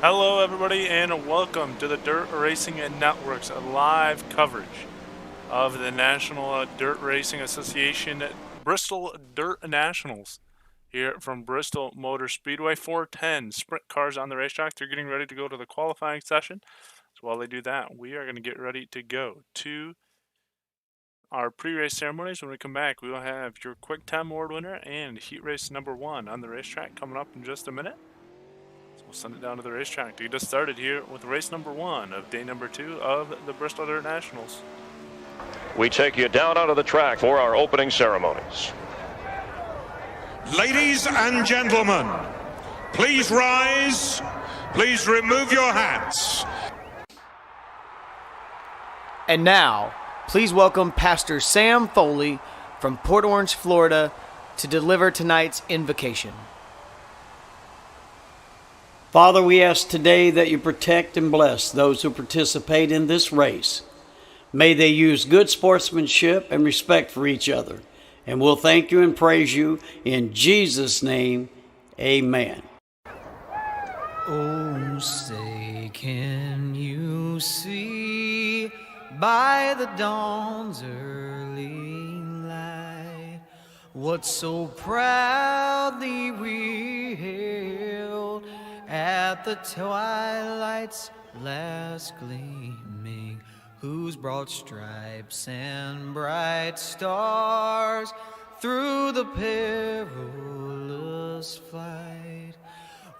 Hello, everybody, and welcome to the Dirt Racing Network's live coverage of the National Dirt Racing Association Bristol Dirt Nationals here from Bristol Motor Speedway. 410 sprint cars on the racetrack. They're getting ready to go to the qualifying session. So while they do that, we are going to get ready to go to our pre-race ceremonies. When we come back, we will have your Quick Time Award winner and heat race number 1 on the racetrack coming up in just a minute. We'll send it down to the racetrack to get us started here with race number 1 of day number 2 of the Bristol Dirt Nationals. We take you down onto the track for our opening ceremonies. Ladies and gentlemen, please rise. Please remove your hats. And now, please welcome Pastor Sam Foley from Port Orange, Florida, to deliver tonight's invocation. Father, we ask today that you protect and bless those who participate in this race. May they use good sportsmanship and respect for each other. And we'll thank you and praise you in Jesus' name. Amen. Oh, say, can you see by the dawn's early light what so proudly we hailed at the twilight's last gleaming, whose broad stripes and bright stars through the perilous flight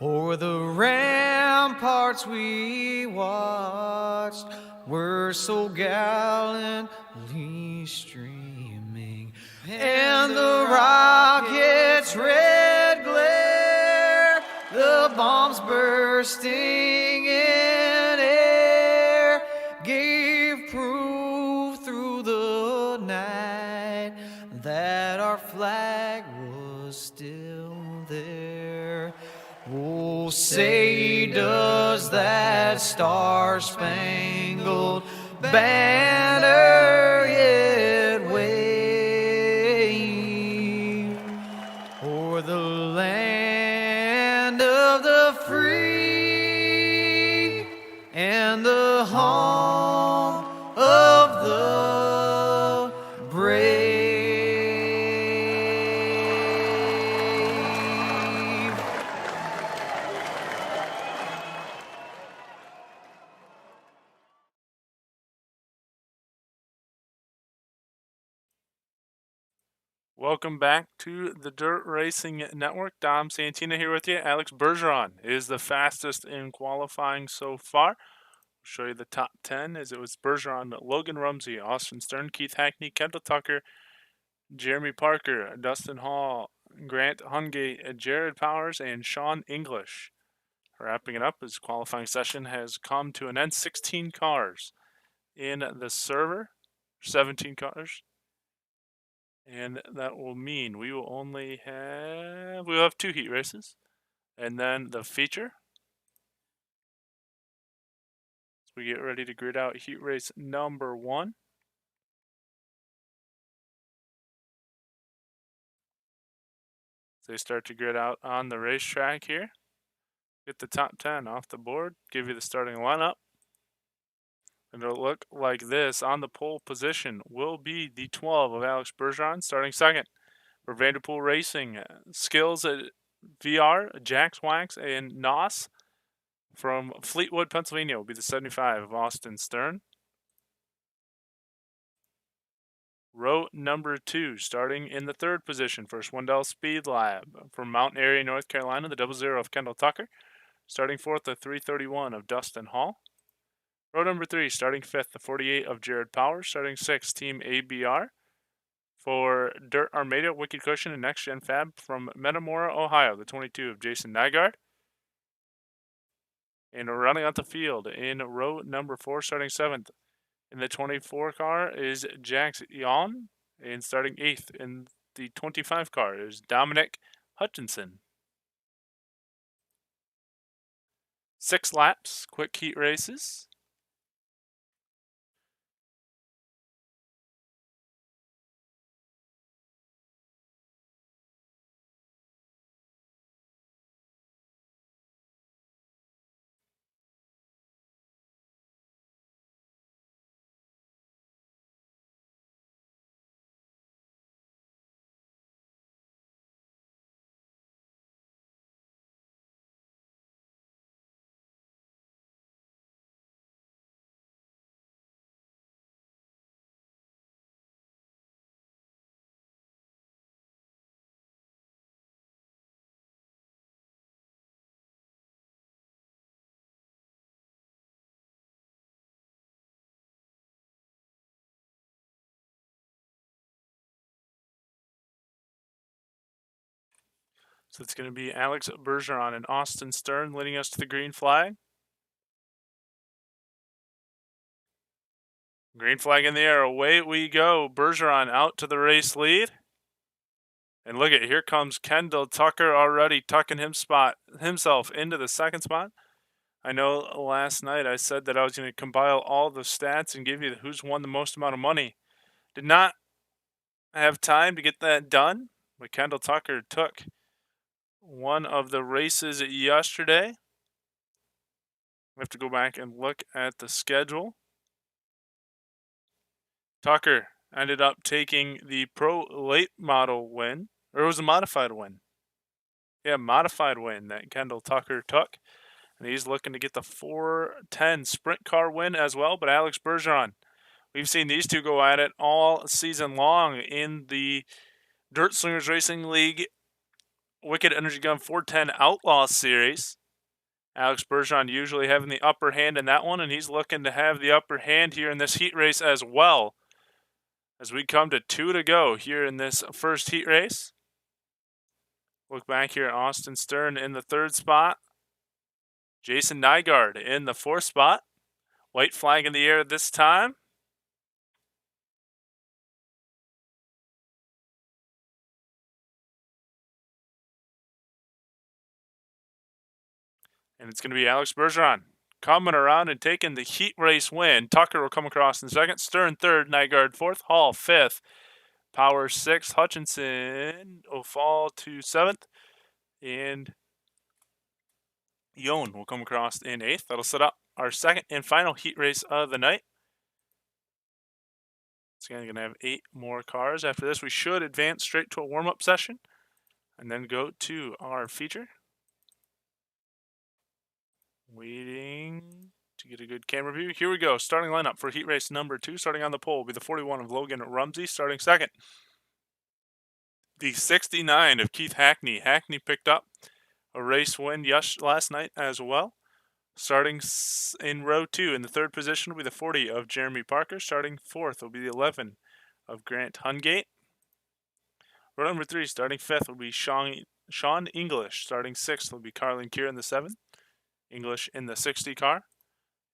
o'er the ramparts we watched were so gallantly streaming, and the rocket's red glare, the bombs bursting in air, gave proof through the night that our flag was still there. Oh, say, does that star-spangled banner yet wave o'er the land of the free and the home of the brave? Welcome back to the Dirt Racing Network. Dom Santina here with you. Alex Bergeron is the fastest in qualifying so far. I'll show you the top 10 as it was Bergeron, Logan Rumsey, Austin Stern, Keith Hackney, Kendall Tucker, Jeremy Parker, Dustin Hall, Grant Hungate, Jared Powers, and Sean English. Wrapping it up, as qualifying session has come to an end. 16 cars in the server, 17 cars. And that will mean we will only have, we'll have 2 heat races. And then the feature. So we get ready to grid out heat race number 1. So they start to grid out on the racetrack here. Get the top 10 off the board, give you the starting lineup. And it'll look like this. On the pole position will be the 12 of Alex Bergeron, starting second. For Vanderpool Racing, Skills at VR, Jax Wax, and Noss. From Fleetwood, Pennsylvania, will be the 75 of Austin Stern. Row number 2, starting in the 3rd position for Swindell Speed Lab. From Mountain Area, North Carolina, the 00 of Kendall Tucker. Starting 4th, the 331 of Dustin Hall. Row number 3, starting 5th, the 48 of Jared Powers. Starting 6th, Team ABR. For Dirt Armada, Wicked Cushion, and Next Gen Fab from Metamora, Ohio, the 22 of Jason Nygaard. And running out the field in row number 4, starting 7th, in the 24 car is Jax Yon. And starting 8th in the 25 car is Dominic Hutchinson. 6 laps, quick heat races. So it's going to be Alex Bergeron and Austin Stern leading us to the green flag. Green flag in the air. Away we go. Bergeron out to the race lead. And look at, here comes Kendall Tucker already tucking himself into the second spot. I know last night I said that I was going to compile all the stats and give you who's won the most amount of money. Did not have time to get that done, but Kendall Tucker took one of the races yesterday. We have to go back and look at the schedule. Tucker ended up taking the Pro Late Model win, or it was a modified win. Yeah, modified win that Kendall Tucker took. And he's looking to get the 410 sprint car win as well. But Alex Bergeron, we've seen these two go at it all season long in the Dirt Slingers Racing League Wicked Energy Gun 410 Outlaw Series. Alex Bergeron usually having the upper hand in that one, and he's looking to have the upper hand here in this heat race as well. As we come to 2 to go here in this first heat race. Look back here at Austin Stern in the 3rd spot. Jason Nygaard in the 4th spot. White flag in the air this time. And it's going to be Alex Bergeron coming around and taking the heat race win. Tucker will come across in 2nd. Stern 3rd. Nygaard 4th. Hall 5th. Power 6th. Hutchinson will fall to 7th. And Yon will come across in 8th. That'll set up our second and final heat race of the night. It's going to have 8 more cars. After this, we should advance straight to a warm-up session and then go to our feature. Waiting to get a good camera view. Here we go. Starting lineup for heat race number 2. Starting on the pole will be the 41 of Logan Rumsey. Starting second, the 69 of Keith Hackney. Hackney picked up a race win last night as well. Starting in row 2 in the 3rd position will be the 40 of Jeremy Parker. Starting 4th will be the 11 of Grant Hungate. Row number 3, starting 5th will be Sean English. Starting 6th will be Carlin Kier in the 7th. English in the 60 car.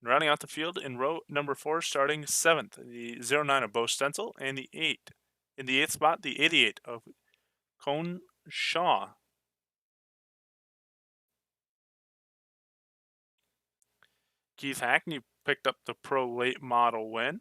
And rounding out the field in row number 4, starting 7th, the 09 of Bo Stencil, and the 8. In the 8th spot, the 88 of Cone Shaw. Keith Hackney picked up the Pro Late Model win.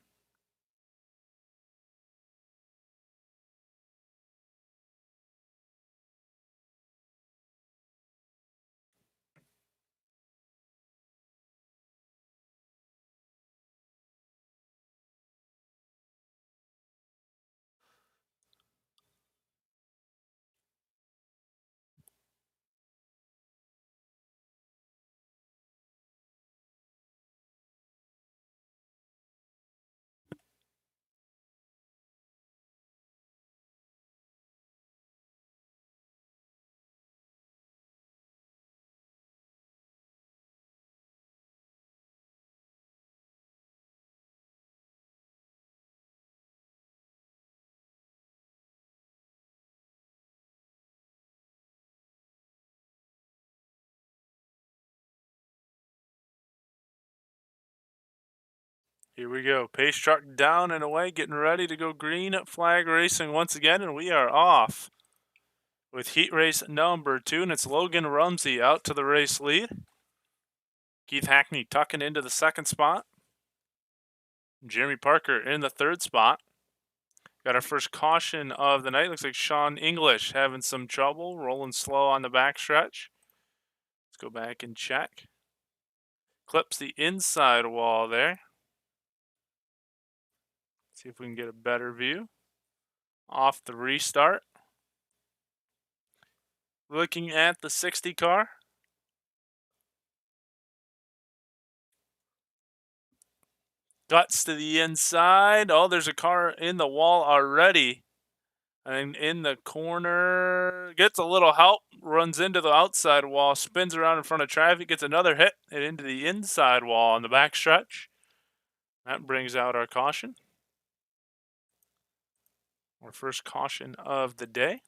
Here we go. Pace truck down and away, getting ready to go green flag racing once again, and we are off with heat race number 2, and it's Logan Rumsey out to the race lead. Keith Hackney tucking into the 2nd spot. Jeremy Parker in the 3rd spot. Got our first caution of the night. Looks like Sean English having some trouble, rolling slow on the backstretch. Let's go back and check. Clips the inside wall there. See if we can get a better view off the restart. Looking at the 60 car. Guts to the inside. Oh, there's a car in the wall already. And in the corner, gets a little help, runs into the outside wall, spins around in front of traffic, gets another hit, and into the inside wall on the backstretch. That brings out our caution. Our first caution of the day.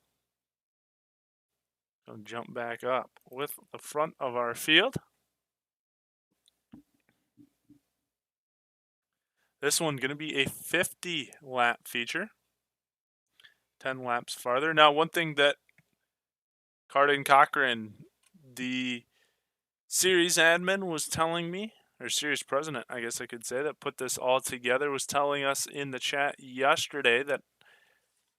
So jump back up with the front of our field. This one going to be a 50 lap feature. 10 laps farther. Now, one thing that Cardin Cochran, the series admin, was telling me, or series president, I guess I could say, that put this all together, was telling us in the chat yesterday that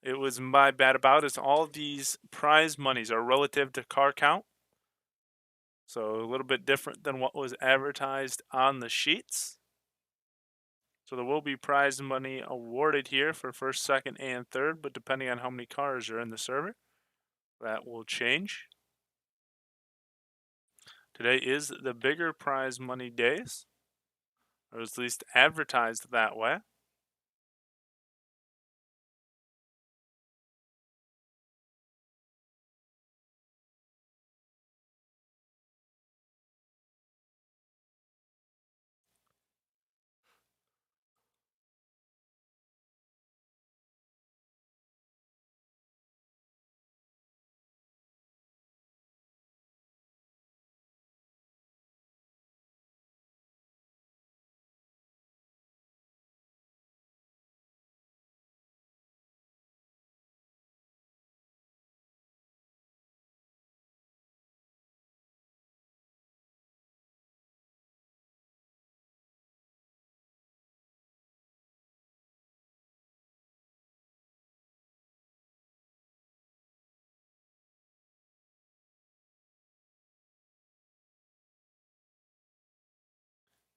it was my bad about is all these prize monies are relative to car count. So a little bit different than what was advertised on the sheets. So there will be prize money awarded here for first, second, and third, but depending on how many cars are in the server, that will change. Today is the bigger prize money days, or at least advertised that way.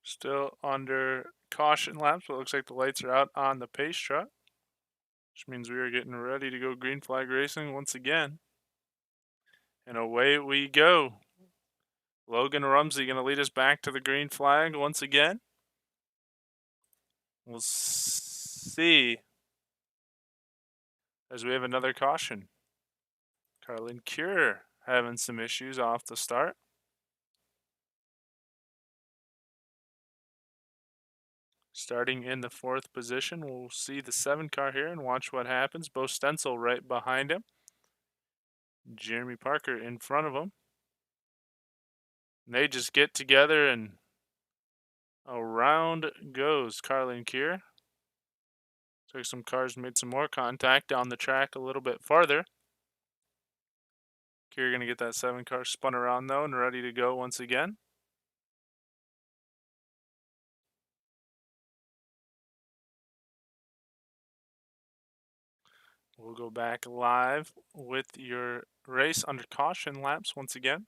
Still under caution laps, but it looks like the lights are out on the pace truck, which means we are getting ready to go green flag racing once again. And away we go. Logan Rumsey going to lead us back to the green flag once again. We'll see as we have another caution. Carlin Cure having some issues off the start. Starting in the 4th position, we'll see the 7 car here and watch what happens. Bo Stencil right behind him. Jeremy Parker in front of him. And they just get together and around goes Carlin Kier. Took some cars, made some more contact down the track a little bit farther. Kier going to get that 7 car spun around though and ready to go once again. We'll go back live with your race under caution laps once again.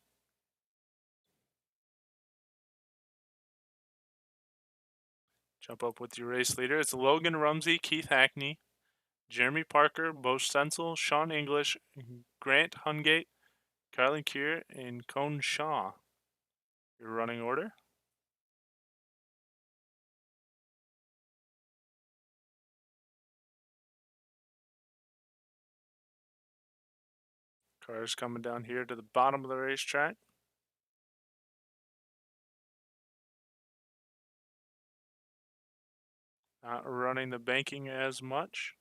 Jump up with your race leader. It's Logan Rumsey, Keith Hackney, Jeremy Parker, Bo Stencil, Sean English, Grant Hungate, Carlin Kier, and Cone Shaw. Your running order. Cars coming down here to the bottom of the racetrack. Not running the banking as much.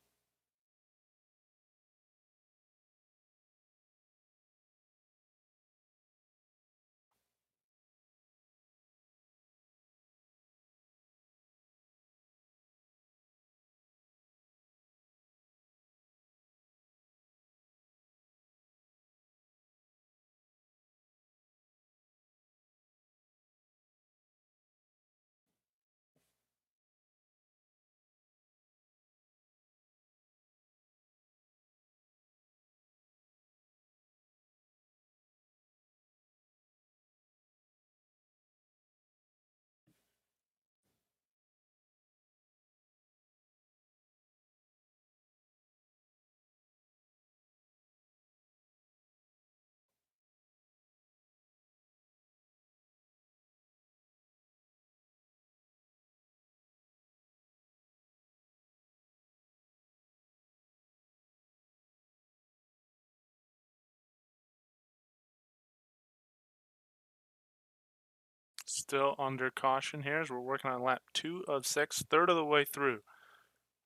Still under caution here as we're working on lap 2 of 6, third of the way through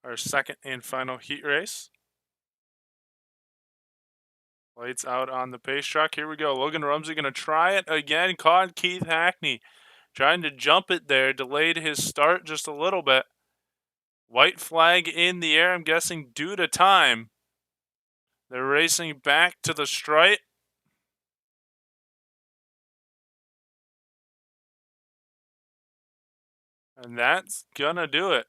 our second and final heat race. Lights out on the pace truck. Here we go. Logan Rumsey going to try it again. Caught Keith Hackney trying to jump it there. Delayed his start just a little bit. White flag in the air, I'm guessing due to time. They're racing back to the stripe. And that's going to do it.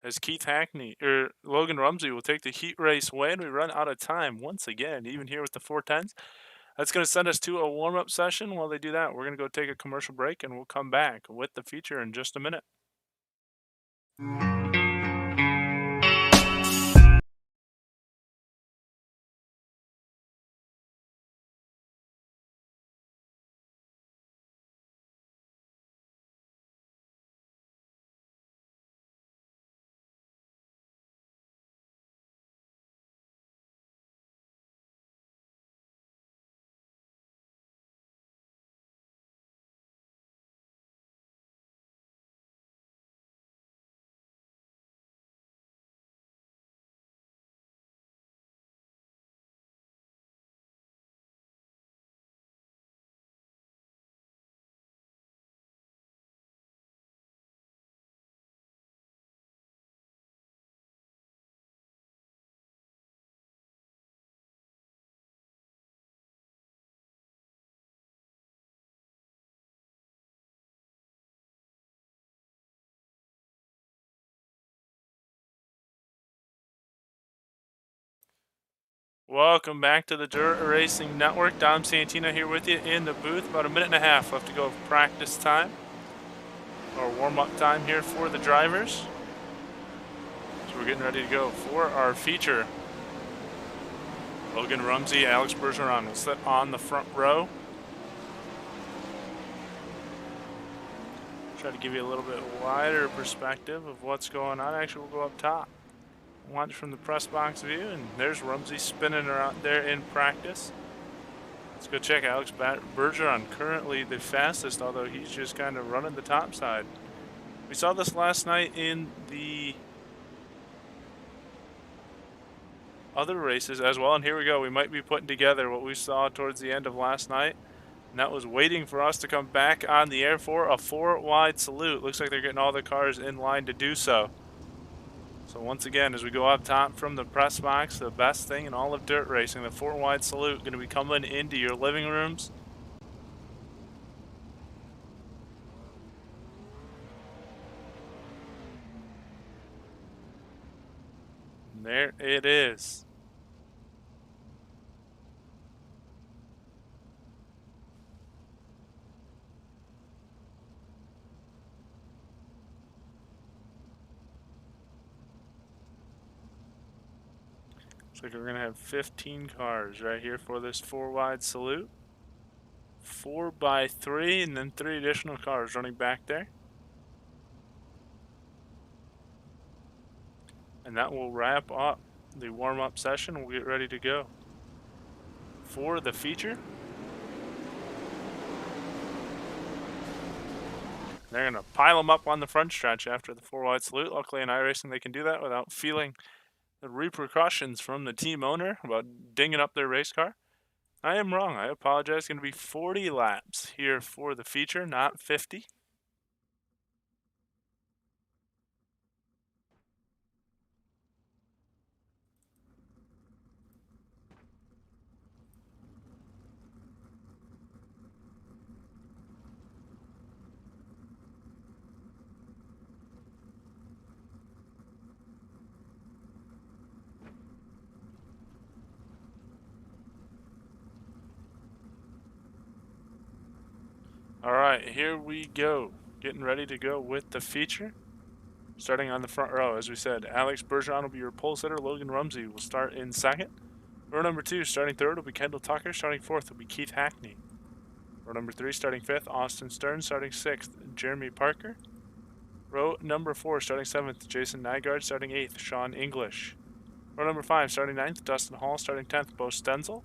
As Logan Rumsey will take the heat race win. We run out of time once again, even here with the 410s. That's going to send us to a warm-up session. While they do that, we're going to go take a commercial break, and we'll come back with the feature in just a minute. Welcome back to the Dirt Racing Network. Dom Santina here with you in the booth. About a minute and a half left to go of practice time, or warm-up time here for the drivers. So we're getting ready to go for our feature. Logan Rumsey, Alex Bergeron will sit on the front row. Try to give you a little bit wider perspective of what's going on. Actually, we'll go up top. Watch from the press box view, and there's Rumsey spinning around there in practice. Let's go check Alex Bergeron, currently the fastest, although he's just kind of running the top side. We saw this last night in the other races as well, and here we go. We might be putting together what we saw towards the end of last night, and that was waiting for us to come back on the air for a 4-wide salute. Looks like they're getting all the cars in line to do so. So once again, as we go up top from the press box, the best thing in all of dirt racing, the 4-wide salute, going to be coming into your living rooms. And there it is. Looks like we're going to have 15 cars right here for this 4-wide salute. 4x3, and then 3 additional cars running back there. And that will wrap up the warm-up session. We'll get ready to go for the feature. They're going to pile them up on the front stretch after the 4-wide salute. Luckily in iRacing they can do that without feeling the repercussions from the team owner about dinging up their race car. I am wrong. I apologize. It's going to be 40 laps here for the feature, not 50. All right, here we go. Getting ready to go with the feature. Starting on the front row, as we said, Alex Bergeron will be your pole sitter. Logan Rumsey will start in second. Row number 2, starting third, will be Kendall Tucker. Starting fourth will be Keith Hackney. Row number 3, starting fifth, Austin Stern. Starting sixth, Jeremy Parker. Row number 4, starting seventh, Jason Nygaard. Starting eighth, Sean English. Row number 5, starting ninth, Dustin Hall. Starting 10th, Bo Stenzel.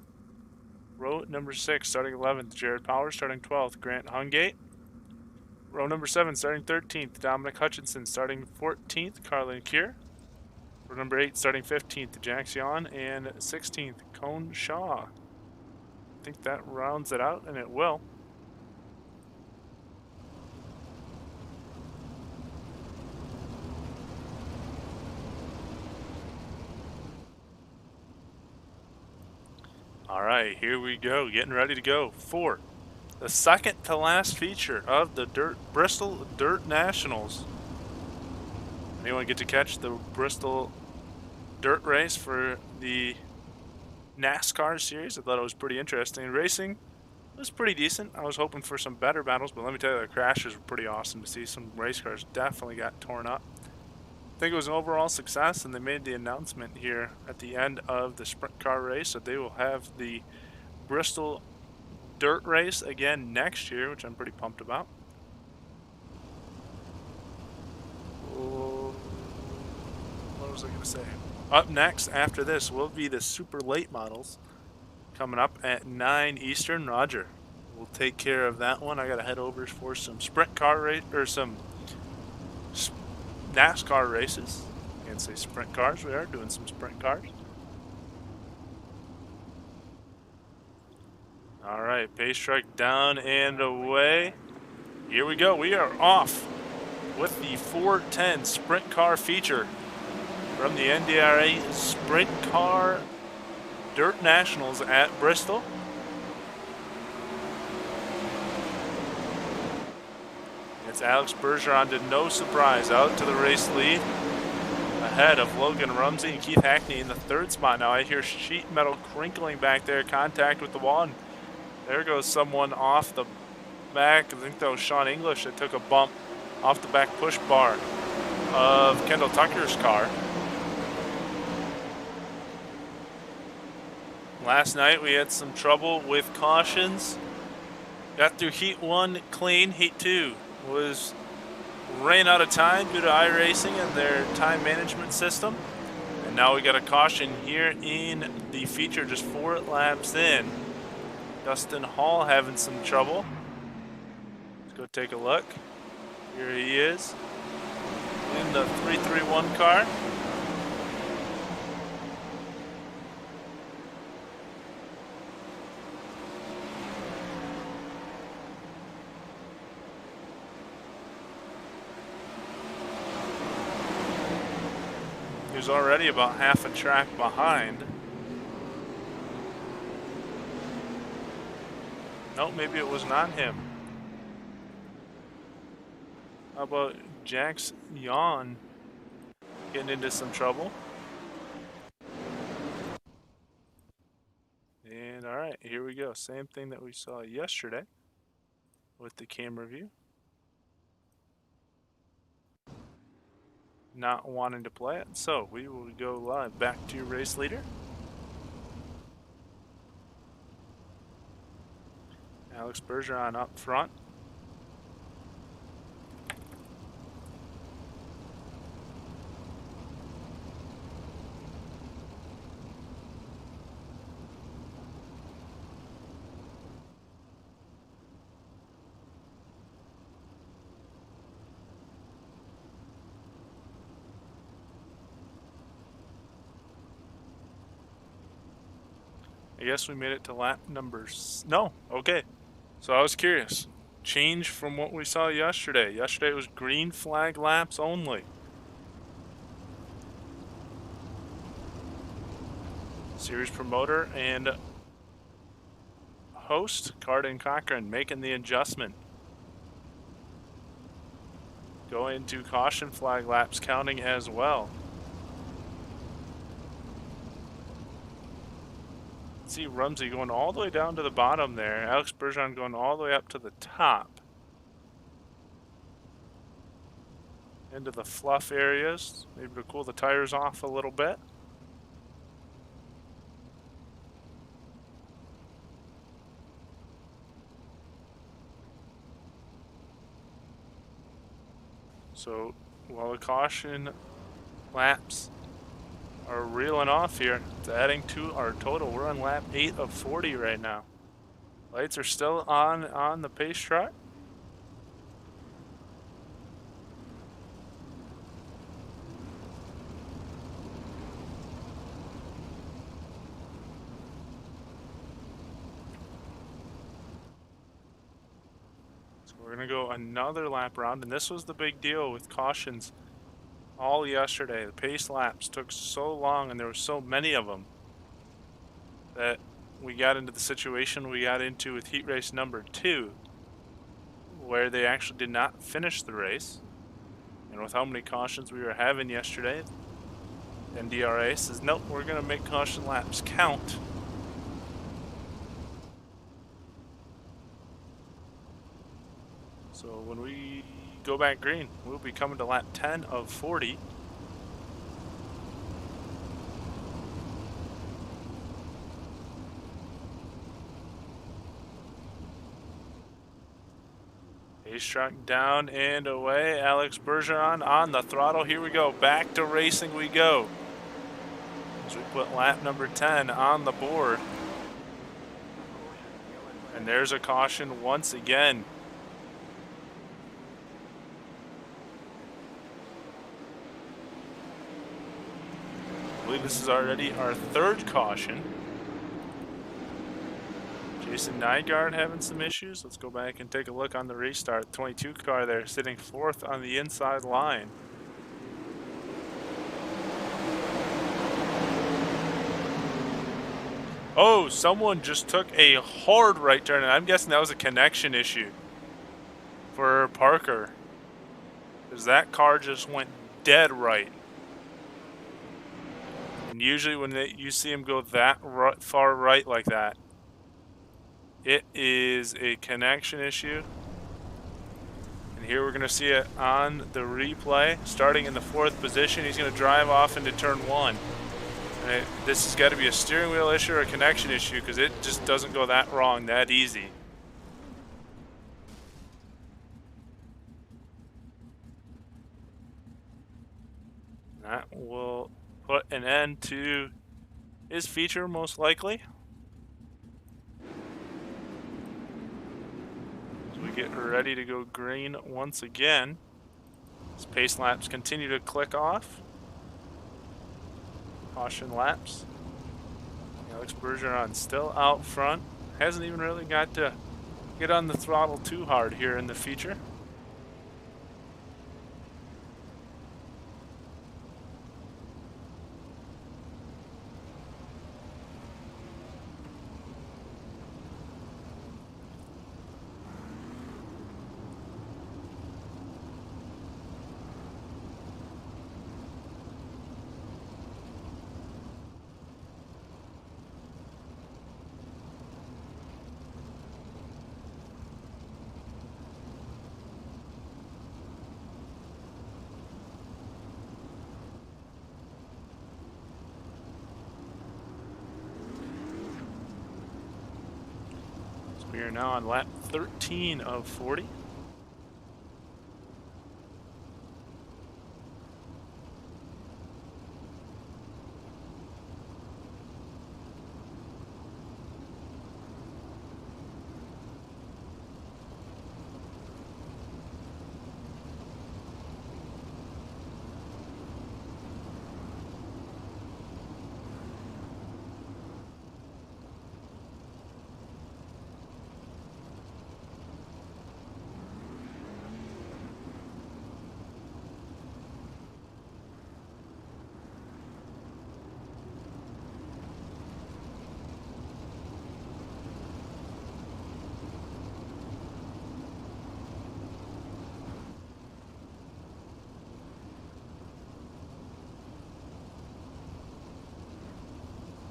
Row number 6, starting 11th, Jared Powers. Starting 12th, Grant Hungate. Row number 7, starting 13th, Dominic Hutchinson. Starting 14th, Carlin Kier. For number 8, starting 15th, Jackson, and 16th, Cone Shaw. I think that rounds it out, and it will. All right, here we go, getting ready to go for the second to last feature of the Bristol Dirt Nationals. Anyone get to catch the Bristol Dirt Race for the NASCAR series? I thought it was pretty interesting. Racing was pretty decent. I was hoping for some better battles, but let me tell you, the crashes were pretty awesome to see. Some race cars definitely got torn up. I think it was an overall success, and they made the announcement here at the end of the sprint car race that they will have the Bristol Dirt Race again next year, which I'm pretty pumped about. What was I going to say? Up next after this will be the super late models coming up at 9 Eastern. Roger, we'll take care of that one. I got to head over for some sprint car race or some NASCAR races. I can't say sprint cars. We are doing some sprint cars. All right, pace truck down and away. Here we go. We are off with the 410 sprint car feature from the NDRA Sprint Car Dirt Nationals at Bristol. It's Alex Bergeron, to no surprise, out to the race lead, ahead of Logan Rumsey and Keith Hackney in the third spot. Now I hear sheet metal crinkling back there, contact with the wall, and there goes someone off the back. I think that was Sean English that took a bump off the back push bar of Kendall Tucker's car. Last night we had some trouble with cautions. Got through heat 1 clean. Heat 2 ran out of time due to iRacing and their time management system. And now we got a caution here in the feature just 4 laps in. Dustin Hall having some trouble. Let's go take a look. Here he is in the 331 car. He was already about half a track behind. No, maybe it was not him. How about Jax Yawn getting into some trouble? And all right, here we go. Same thing that we saw yesterday with the camera view. Not wanting to play it, so we will go live back to race leader. Alex Bergeron up front. I guess we made it to lap numbers. No, okay. So I was curious. Change from what we saw yesterday. Yesterday it was green flag laps only. Series promoter and host Carden Cochran making the adjustment. Going to caution flag laps counting as well. See Rumsey going all the way down to the bottom there. Alex Bergeron going all the way up to the top. Into the fluff areas. Maybe to cool the tires off a little bit. So while the caution laps are reeling off here, it's adding to our total. We're on lap 8 of 40 right now. Lights are still on the pace track. We're going to go another lap round, and this was the big deal with cautions all yesterday. The pace laps took so long, and there were so many of them, that we got into the situation we got into with heat race number 2, where they actually did not finish the race. And with how many cautions we were having yesterday, NDRA says, nope, we're going to make caution laps count. So when we go back green, we'll be coming to lap 10 of 40. Pace truck down and away. Alex Bergeron on the throttle. Here we go. Back to racing we go. As we put lap number 10 on the board. And there's a caution once again. I believe this is already our 3rd caution. Jason Nygaard having some issues. Let's go back and take a look on the restart. 22 car there sitting 4th on the inside line. Oh, someone just took a hard right turn, and I'm guessing that was a connection issue for Parker, because that car just went dead right. And usually when you see him go that far right like that, it is a connection issue. And here we're going to see it on the replay. Starting in the 4th position, he's going to drive off into turn 1. And this has got to be a steering wheel issue or a connection issue, because it just doesn't go that wrong that easy. That will put an end to his feature, most likely. As we get ready to go green once again, as pace laps continue to click off. Caution laps. Alex Bergeron still out front. Hasn't even really got to get on the throttle too hard here in the feature. We are now on lap 13 of 40.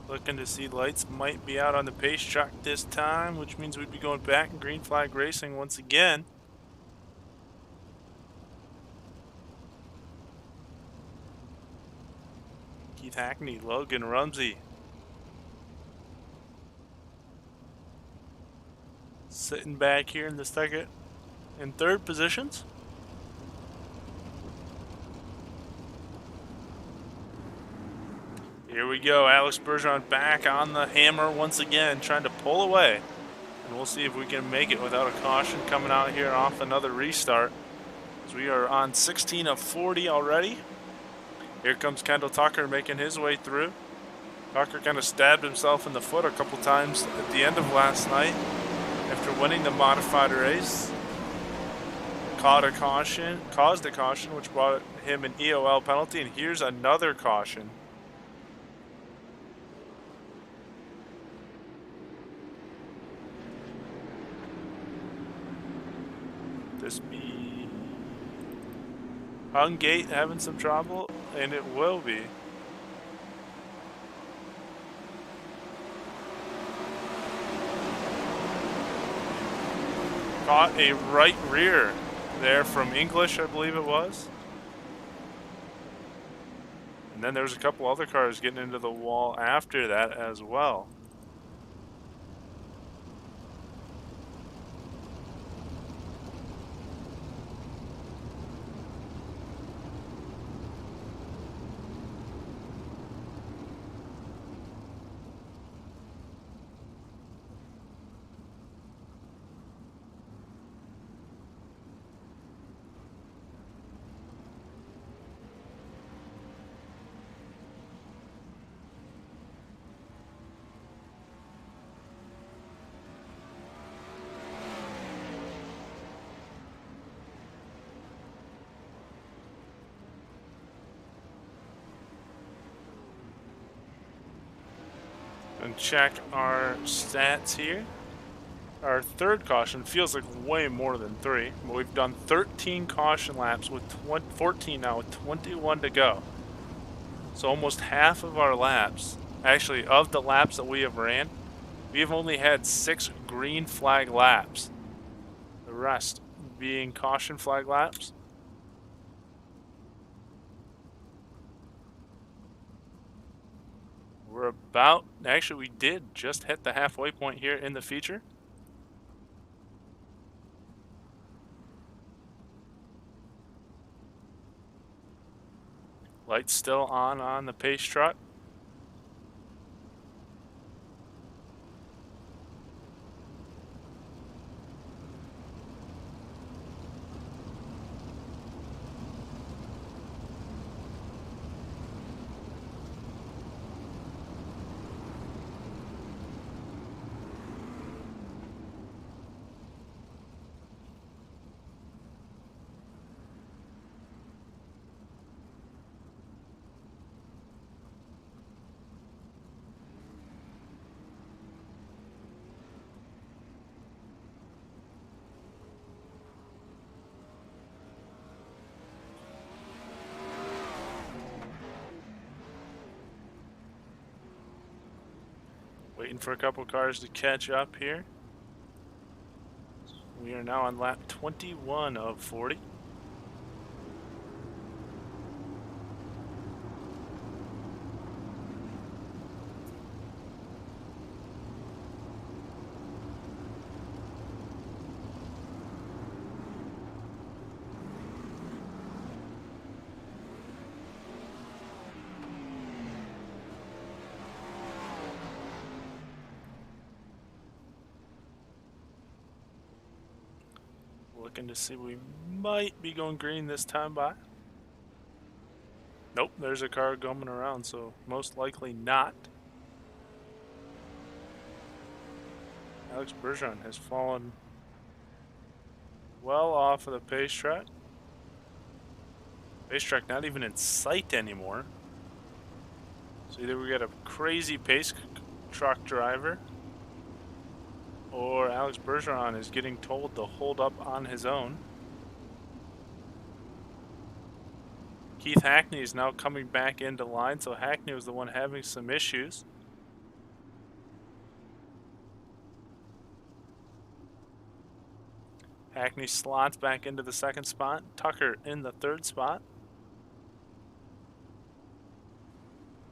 Looking to see lights might be out on the pace track this time, which means we'd be going back in green flag racing once again. Keith Hackney, Logan Rumsey sitting back here in the 2nd and 3rd positions. Here we go, Alex Bergeron back on the hammer once again, trying to pull away. And we'll see if we can make it without a caution coming out here off another restart. As we are on 16 of 40 already. Here comes Kendall Tucker making his way through. Tucker kind of stabbed himself in the foot a couple times at the end of last night after winning the modified race. caused a caution, which brought him an EOL penalty, and here's another caution. This be Hung Gate having some trouble, and it will be. Caught a right rear there from English, I believe it was. And then there's a couple other cars getting into the wall after that as well. And check our stats here. Our third caution feels like way more than 3. But we've done 13 caution laps with 14 now with 21 to go. So almost half of our laps, actually of the laps that we have ran, we have only had 6 green flag laps. The rest being caution flag laps. We're about, actually we did just hit the halfway point here in the feature. Lights still on the pace truck. Waiting for a couple cars to catch up here. We are now on lap 21 of 40. Looking to see we might be going green this time by. Nope, there's a car coming around, so most likely not. Alex Bergeron has fallen well off of the pace track. Pace track not even in sight anymore. So either we got a crazy pace truck driver, or Alex Bergeron is getting told to hold up on his own. Keith Hackney is now coming back into line, so Hackney was the one having some issues. Hackney slots back into the second spot. Tucker in the third spot.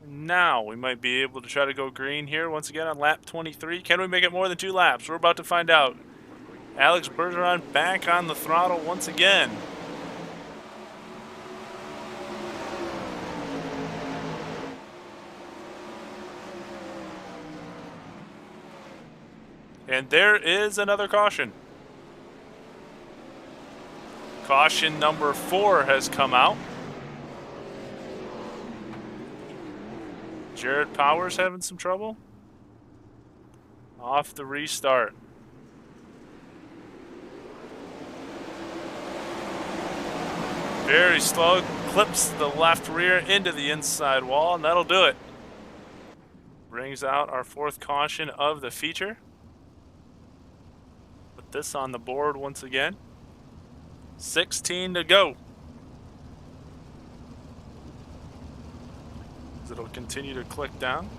Now we might be able to try to go green here once again on lap 23. Can we make it more than 2 laps? We're about to find out. Alex Bergeron back on the throttle once again. And there is another caution. Caution number 4 has come out. Jared Powers having some trouble. Off the restart. Very slow, clips the left rear into the inside wall, and that'll do it. Brings out our 4th caution of the feature. Put this on the board once again. 16 to go. It'll continue to click down.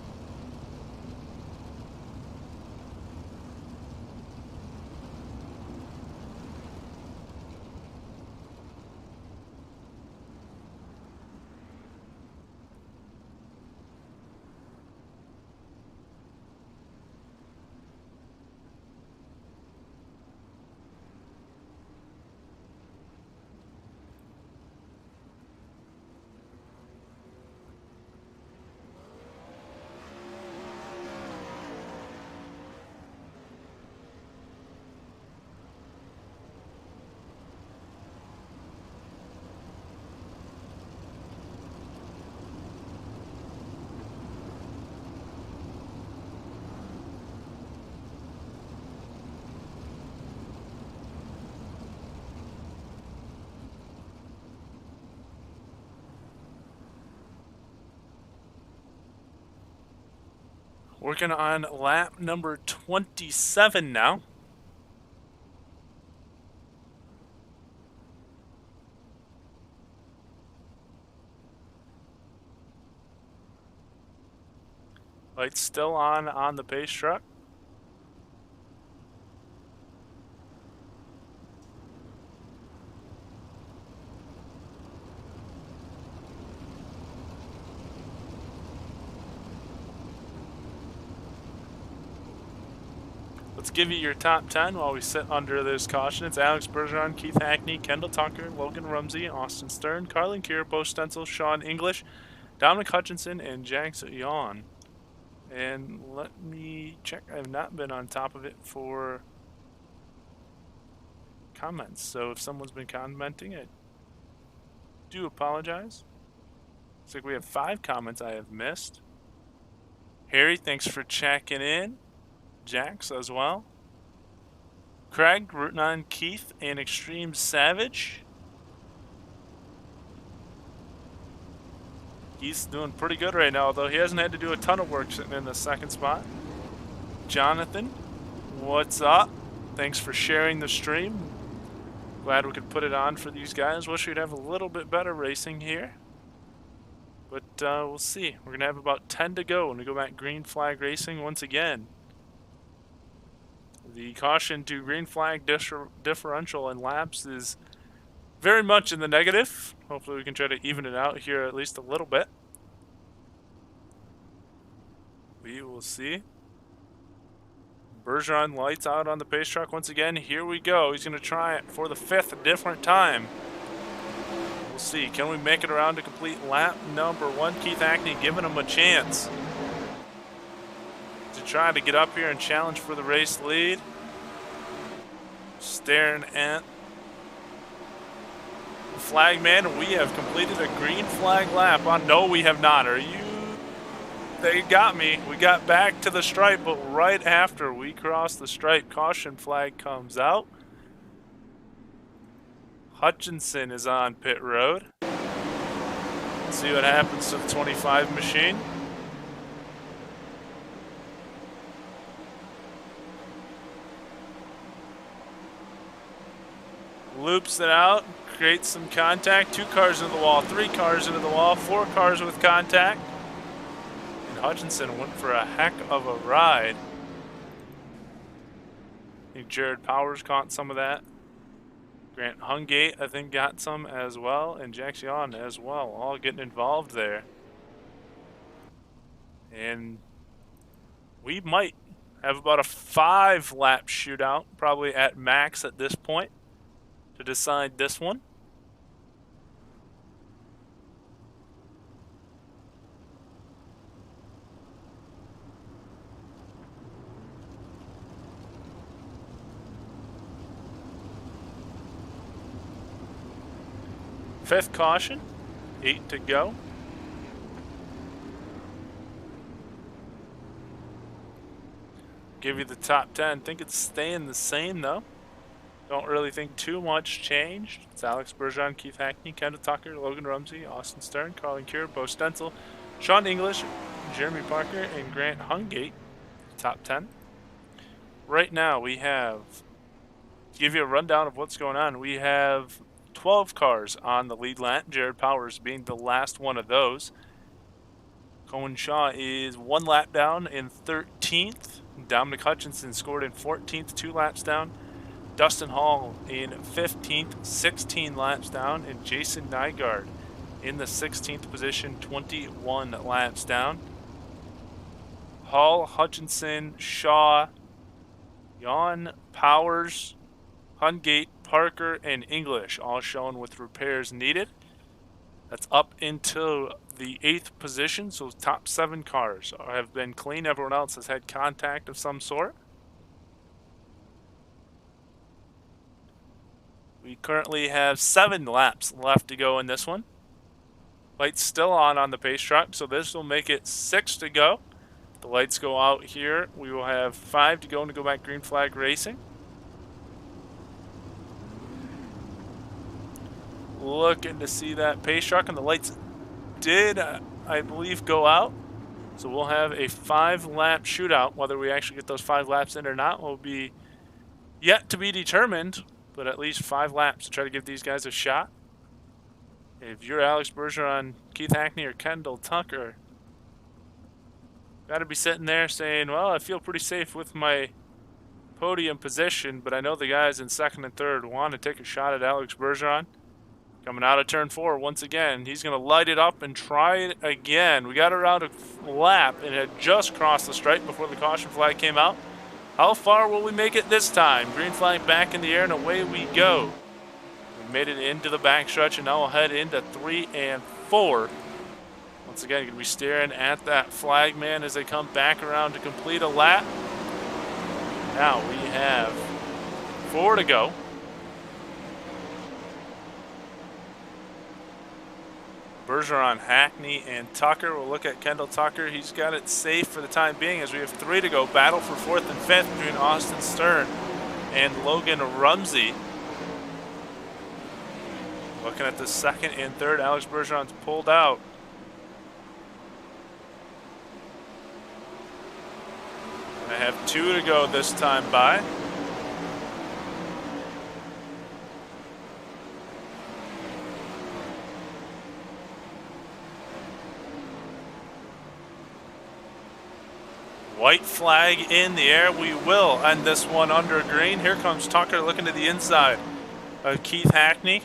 Working on lap number 27 now. Lights still on the pace truck. Let's give you your top 10 while we sit under this caution. It's Alex Bergeron, Keith Hackney, Kendall Tucker, Logan Rumsey, Austin Stern, Carlin Kier, Bo Stenzel, Sean English, Dominic Hutchinson, and Jax Yawn. And let me check. I have not been on top of it for comments. So if someone's been commenting, I do apologize. Looks like we have 5 comments I have missed. Harry, thanks for checking in. Jax as well. Craig, Route 9, Keith, and Extreme Savage. He's doing pretty good right now, although he hasn't had to do a ton of work sitting in the 2nd spot. Jonathan, what's up? Thanks for sharing the stream. Glad we could put it on for these guys. Wish we'd have a little bit better racing here. But we'll see. We're going to have about 10 to go when we go back green flag racing once again. The caution to green flag differential in laps is very much in the negative. Hopefully we can try to even it out here at least a little bit. We will see. Bergeron lights out on the pace truck once again. Here we go. He's going to try it for the 5th different time. We'll see. Can we make it around to complete lap number 1? Keith Hackney giving him a chance to try to get up here and challenge for the race lead. Staring at the flag man. We have completed a green flag lap on. No, we have not. Are you? They got me. We got back to the stripe, but right after we crossed the stripe, caution flag comes out. Hutchinson is on pit road. Let's see what happens to the 25 machine. Loops it out, creates some contact. 2 cars into the wall, 3 cars into the wall, 4 cars with contact. And Hutchinson went for a heck of a ride. I think Jared Powers caught some of that. Grant Hungate, I think, got some as well. And Jax Yawn as well, all getting involved there. And we might have about a 5-lap shootout, probably at max at this point, to decide this one. Fifth caution, 8 to go. Give you the top 10. Think it's staying the same though. Don't really think too much changed. It's Alex Bergeron, Keith Hackney, Kendall Tucker, Logan Rumsey, Austin Stern, Colin Cure, Bo Stenzel, Sean English, Jeremy Parker, and Grant Hungate. Top 10. Right now we have, to give you a rundown of what's going on, we have 12 cars on the lead lap, Jared Powers being the last one of those. Cohen Shaw is 1 lap down in 13th. Dominic Hutchinson scored in 14th, 2 laps down. Dustin Hall in 15th, 16 laps down. And Jason Nygaard in the 16th position, 21 laps down. Hall, Hutchinson, Shaw, Jan, Powers, Hungate, Parker, and English all shown with repairs needed. That's up into the 8th position, so top 7 cars have been clean. Everyone else has had contact of some sort. We currently have 7 laps left to go in this one. Lights still on the pace track, so this will make it 6 to go. The lights go out here. We will have 5 to go and to go back green flag racing. Looking to see that pace truck, and the lights did, I believe, go out. So we'll have a 5-lap shootout. Whether we actually get those 5 laps in or not will be yet to be determined, but at least 5 laps to try to give these guys a shot. If you're Alex Bergeron, Keith Hackney, or Kendall Tucker, got to be sitting there saying, well, I feel pretty safe with my podium position, but I know the guys in 2nd and 3rd want to take a shot at Alex Bergeron. Coming out of turn 4 once again. He's going to light it up and try it again. We got around a lap and had just crossed the stripe before the caution flag came out. How far will we make it this time? Green flag back in the air and away we go. We made it into the backstretch and now we'll head into 3 and 4. Once again, going to be staring at that flag man as they come back around to complete a lap. Now we have 4 to go. Bergeron, Hackney, and Tucker. We'll look at Kendall Tucker. He's got it safe for the time being as we have 3 to go. Battle for 4th and 5th between Austin Stern and Logan Rumsey. Looking at the 2nd and 3rd, Alex Bergeron's pulled out. I have 2 to go this time by. White flag in the air. We will end this one under green. Here comes Tucker looking to the inside of Keith Hackney.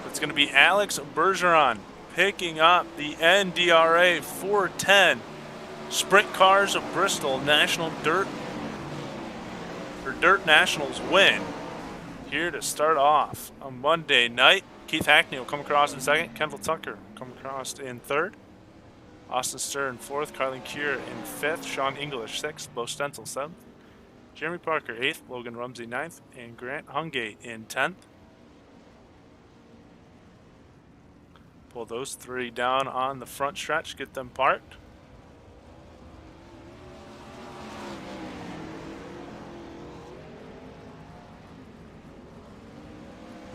It's going to be Alex Bergeron picking up the NDRA 410 Sprint Cars of Bristol National Dirt Nationals win here to start off on Monday night. Keith Hackney will come across in 2nd. Kendall Tucker will come across in 3rd. Austin Stern 4th, Carlin Cure in 5th, Sean English 6th, Bo Stenzel 7th, Jeremy Parker 8th, Logan Rumsey 9th, and Grant Hungate in 10th. Pull those 3 down on the front stretch, get them parked.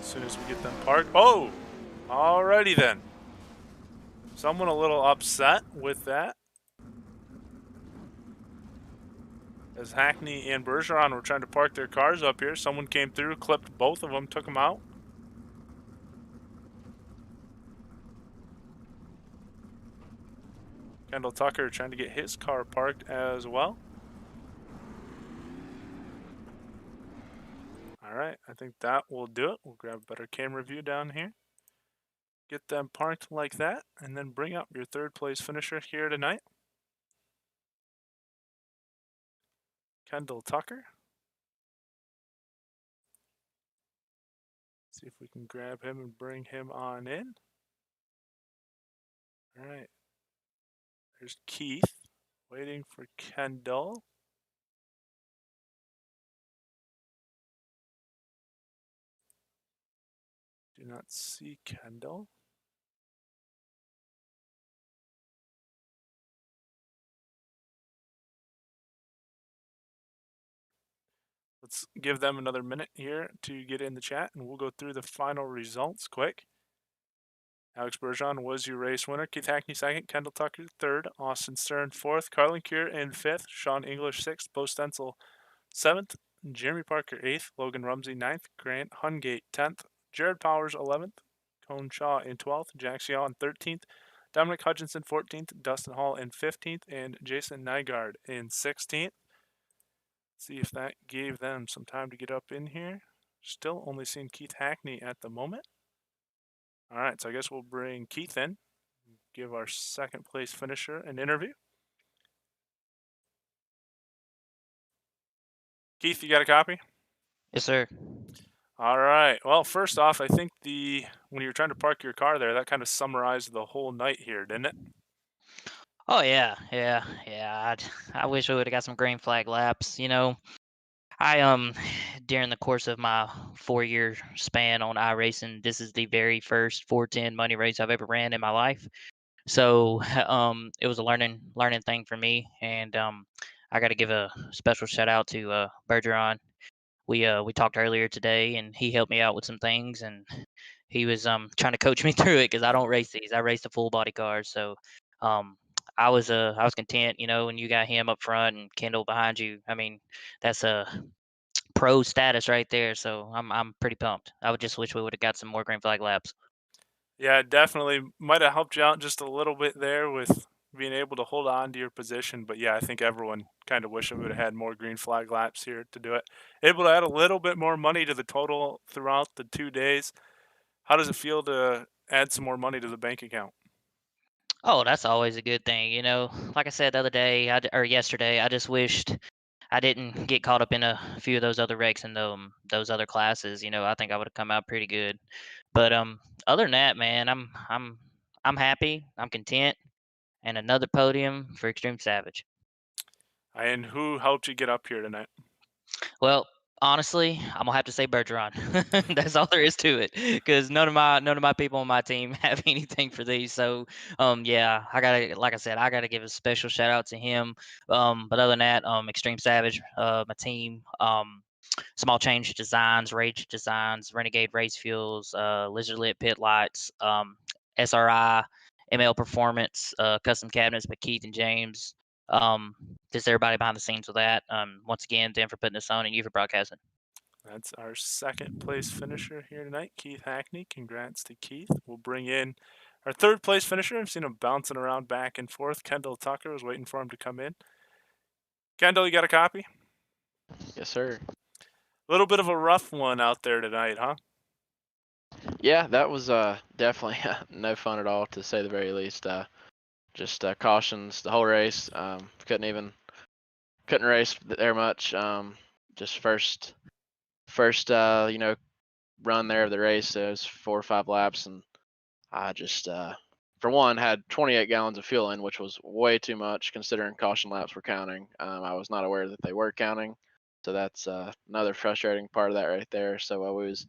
As soon as we get them parked, oh, alrighty then. Someone a little upset with that, as Hackney and Bergeron were trying to park their cars up here. Someone came through, clipped both of them, took them out. Kendall Tucker trying to get his car parked as well. All right, I think that will do it. We'll grab a better camera view down here. Get them parked like that, and then bring up your 3rd place finisher here tonight. Kendall Tucker. See if we can grab him and bring him on in. All right. There's Keith waiting for Kendall. Do not see Kendall. Let's give them another minute here to get in the chat, and we'll go through the final results quick. Alex Bergeron was your race winner. Keith Hackney second, Kendall Tucker third, Austin Stern fourth, Carlin Cure in fifth, Sean English sixth, Bo Stencil seventh, Jeremy Parker eighth, Logan Rumsey ninth, Grant Hungate 10th, Jared Powers 11th, Cone Shaw in 12th, Jack Xiao in 13th, Dominic Hutchinson 14th, Dustin Hall in 15th, and Jason Nygaard in 16th. See if that gave them some time to get up in here. Still only seeing Keith Hackney at the moment. All right, so I guess we'll bring Keith in, give our second place finisher an interview. Keith, you got a copy? Yes, sir. All right. Well, first off, I think when you were trying to park your car there, that kind of summarized the whole night here, didn't it? Oh yeah. I wish we would have got some green flag laps. I during the course of my 4-year span on iRacing, this is the very first 410 money race I've ever ran in my life. So it was a learning thing for me, and I got to give a special shout out to Bergeron. We talked earlier today, and he helped me out with some things, and he was trying to coach me through it because I don't race these. I race the full body cars, so um, I was content, and you got him up front and Kendall behind you. I mean, that's a pro status right there. So I'm pretty pumped. I would just wish we would have got some more green flag laps. Yeah, it definitely might have helped you out just a little bit there with being able to hold on to your position. But yeah, I think everyone kind of wish we would have had more green flag laps here to do it. Able to add a little bit more money to the total throughout the 2 days. How does it feel to add some more money to the bank account? Oh, that's always a good thing. Like I said the other day or yesterday, I just wished I didn't get caught up in a few of those other wrecks in those other classes. I think I would have come out pretty good. But other than that, man, I'm happy. I'm content, and another podium for Extreme Savage. And who helped you get up here tonight? Well, honestly, I'm gonna have to say Bergeron. That's all there is to it, because none of my people on my team have anything for these. So, yeah, like I said, I gotta give a special shout out to him. But other than that, Extreme Savage, my team, Small Change Designs, Rage Designs, Renegade Race Fuels, Lizard Lit Pit Lights, SRI, ML Performance, Custom Cabinets by Keith and James. Um, just everybody behind the scenes with that. Once again, Dan for putting this on and you for broadcasting. That's our second place finisher here tonight, Keith Hackney. Congrats to Keith. We'll bring in our third place finisher. I've seen him bouncing around back and forth. Kendall Tucker was waiting for him to come in. Kendall, you got a copy? Yes, sir. A little bit of a rough one out there tonight, huh? Yeah, that was definitely no fun at all, to say the very least. Just cautions the whole race. Couldn't race there much. Just first run there of the race. It was 4 or 5 laps, and I just for one had 28 gallons of fuel in, which was way too much considering caution laps were counting. I was not aware that they were counting, so that's another frustrating part of that right there. So we was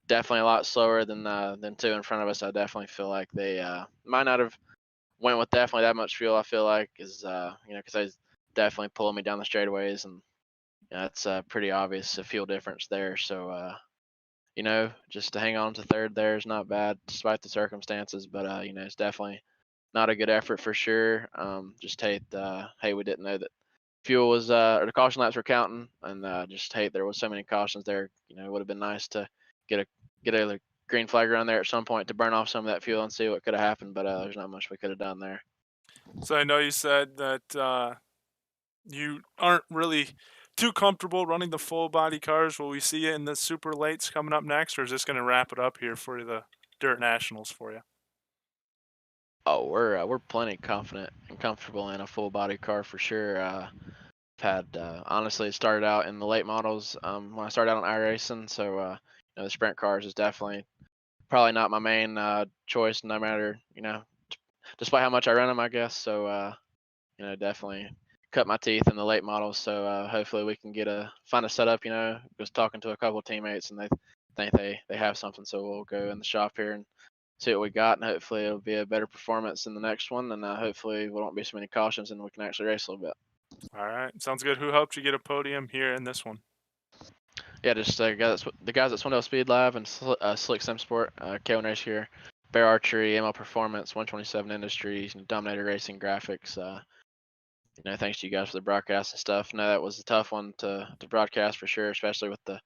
definitely a lot slower than 2 in front of us. I definitely feel like they might not have went with definitely that much fuel. I feel like is because they was definitely pulling me down the straightaways, and that's pretty obvious a fuel difference there. So just to hang on to third there is not bad despite the circumstances, but it's definitely not a good effort for sure. Just hate we didn't know that fuel was or the caution laps were counting, and just hate there was so many cautions there. It would have been nice to get a green flag around there at some point to burn off some of that fuel and see what could have happened, but there's not much we could have done there. So I know you said that you aren't really too comfortable running the full body cars. Will we see you in the super lates coming up next, or is this going to wrap it up here for the Dirt Nationals for you? Oh, we're plenty confident and comfortable in a full body car for sure. Had honestly started out in the late models when I started out on iRacing, so the sprint cars is definitely probably not my main choice, no matter despite how much I run them, I guess. So definitely cut my teeth in the late models. So hopefully we can find a setup. Was talking to a couple of teammates, and they think they have something, so we'll go in the shop here and see what we got, and hopefully it'll be a better performance in the next one, and hopefully there won't be so many cautions, and we can actually race a little bit. All right, sounds good. Who helped you get a podium here in this one? Yeah, just the guys at Swindell Speed Lab and Slick Sim Sport, K1 Race here, Bear Archery, ML Performance, 127 Industries, and Dominator Racing Graphics. Thanks to you guys for the broadcast and stuff. No, that was a tough one to broadcast for sure, especially with the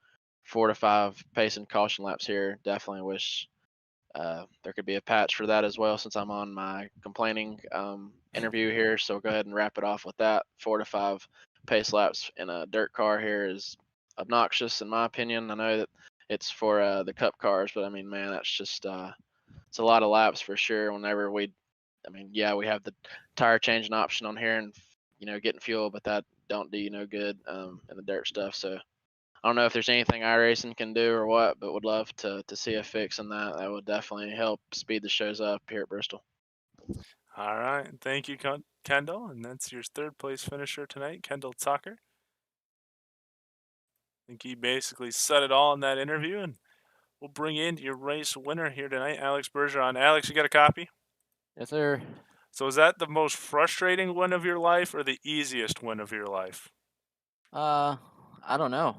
4 to 5 pace and caution laps here. Definitely wish there could be a patch for that as well, since I'm on my complaining interview here. So go ahead and wrap it off with that. 4 to 5 pace laps in a dirt car here is obnoxious in my opinion. I know that it's for the cup cars, but I mean, man, that's just it's a lot of laps for sure. Yeah, we have the tire changing option on here and getting fuel, but that don't do you no good in the dirt stuff. So I don't know if there's anything iRacing can do or what, but would love to see a fix in that. That would definitely help speed the shows up here at Bristol. All right. Thank you, Kendall. And that's your third place finisher tonight, Kendall Tucker. I think he basically said it all in that interview. And we'll bring in your race winner here tonight, Alex Bergeron. Alex, you got a copy? Yes, sir. So is that the most frustrating win of your life or the easiest win of your life? I don't know.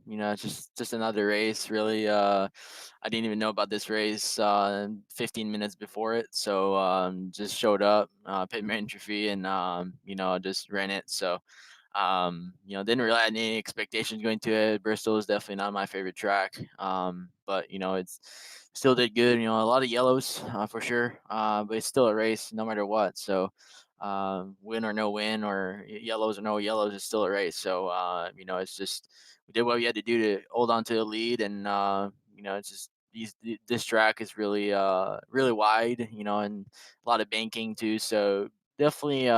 It's just another race. Really, I didn't even know about this race 15 minutes before it, so just showed up, paid my entry fee, and just ran it. So didn't really have any expectations going to it. Bristol is definitely not my favorite track, but it's still did good. A lot of yellows for sure, but it's still a race no matter what. So win or no win or yellows or no yellows, it's still a race. So it's just we did what we had to do to hold on to the lead, and it's just this track is really really wide, and a lot of banking too. So definitely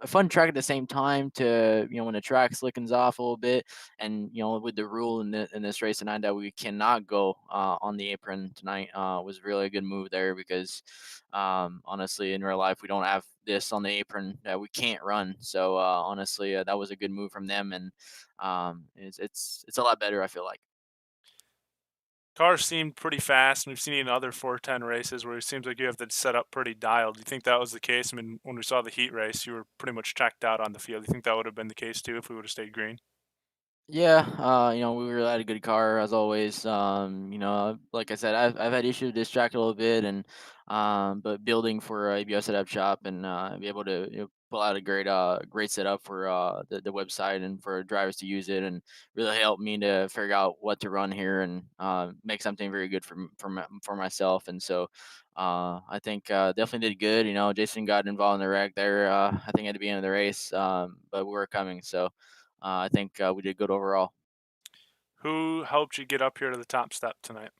a fun track at the same time to when the track slickens off a little bit, and with the rule in this race tonight that we cannot go on the apron tonight was really a good move there, because honestly in real life we don't have this on the apron that we can't run. So honestly that was a good move from them, and it's a lot better, I feel like. Cars seemed pretty fast, and we've seen it in other 410 races where it seems like you have to set up pretty dialed. Do you think that was the case? I mean, when we saw the heat race, you were pretty much checked out on the field. Do you think that would have been the case too if we would have stayed green? Yeah, we really had a good car as always. Like I said, I've had issues with this track a little bit, and but building for a ABS setup shop and be able to pull out a great setup for the website and for drivers to use it, and really helped me to figure out what to run here and make something very good for myself. And so I think definitely did good. Jason got involved in the wreck there. I think at the beginning of the race, but we were coming. So. I think we did good overall. Who helped you get up here to the top step tonight?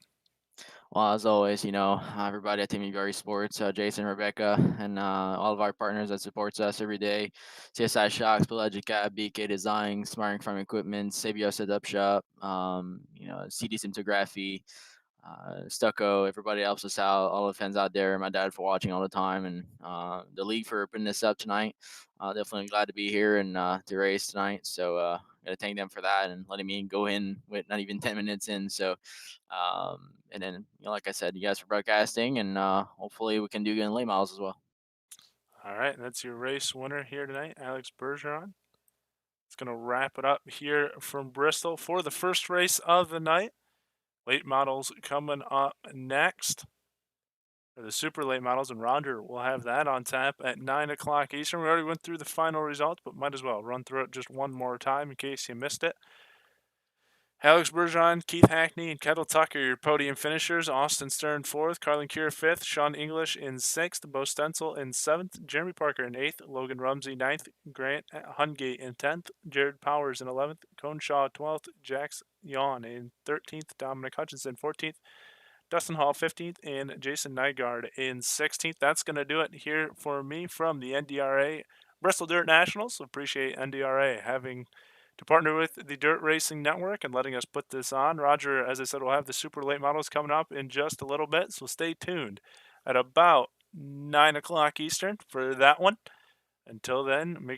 Well, as always, everybody at Team NDRA Sports, Jason, Rebecca, and all of our partners that supports us every day. CSI Shocks, Pelagica, BK Design, Smarting Farm Equipment, Sabio Setup Shop, CD Syntography, Stucco, everybody helps us out, all the fans out there, my dad for watching all the time, and the league for putting this up tonight. Definitely glad to be here and to race tonight. So got to thank them for that and letting me go in with not even 10 minutes in. So, and then, like I said, you guys for broadcasting, and hopefully we can do good in late models as well. All right, that's your race winner here tonight, Alex Bergeron. It's going to wrap it up here from Bristol for the first race of the night. Late models coming up next. For the super late models, and Roger will have that on tap at 9 o'clock Eastern. We already went through the final results, but might as well run through it just one more time in case you missed it. Alex Bergeron, Keith Hackney, and Kendall Tucker, your podium finishers. Austin Stern, 4th. Carlin Cure, 5th. Sean English in 6th. Bo Stenzel in 7th. Jeremy Parker in 8th. Logan Rumsey, 9th. Grant Hungate in 10th. Jared Powers in 11th. Cone Shaw, 12th. Jax Yawn in 13th. Dominic Hutchinson, 14th. Dustin Hall, 15th, and Jason Nygaard in 16th. That's going to do it here for me from the NDRA Bristol Dirt Nationals. Appreciate NDRA having to partner with the Dirt Racing Network and letting us put this on. Roger, as I said, we'll have the super late models coming up in just a little bit, so stay tuned at about 9 o'clock Eastern for that one. Until then, make sure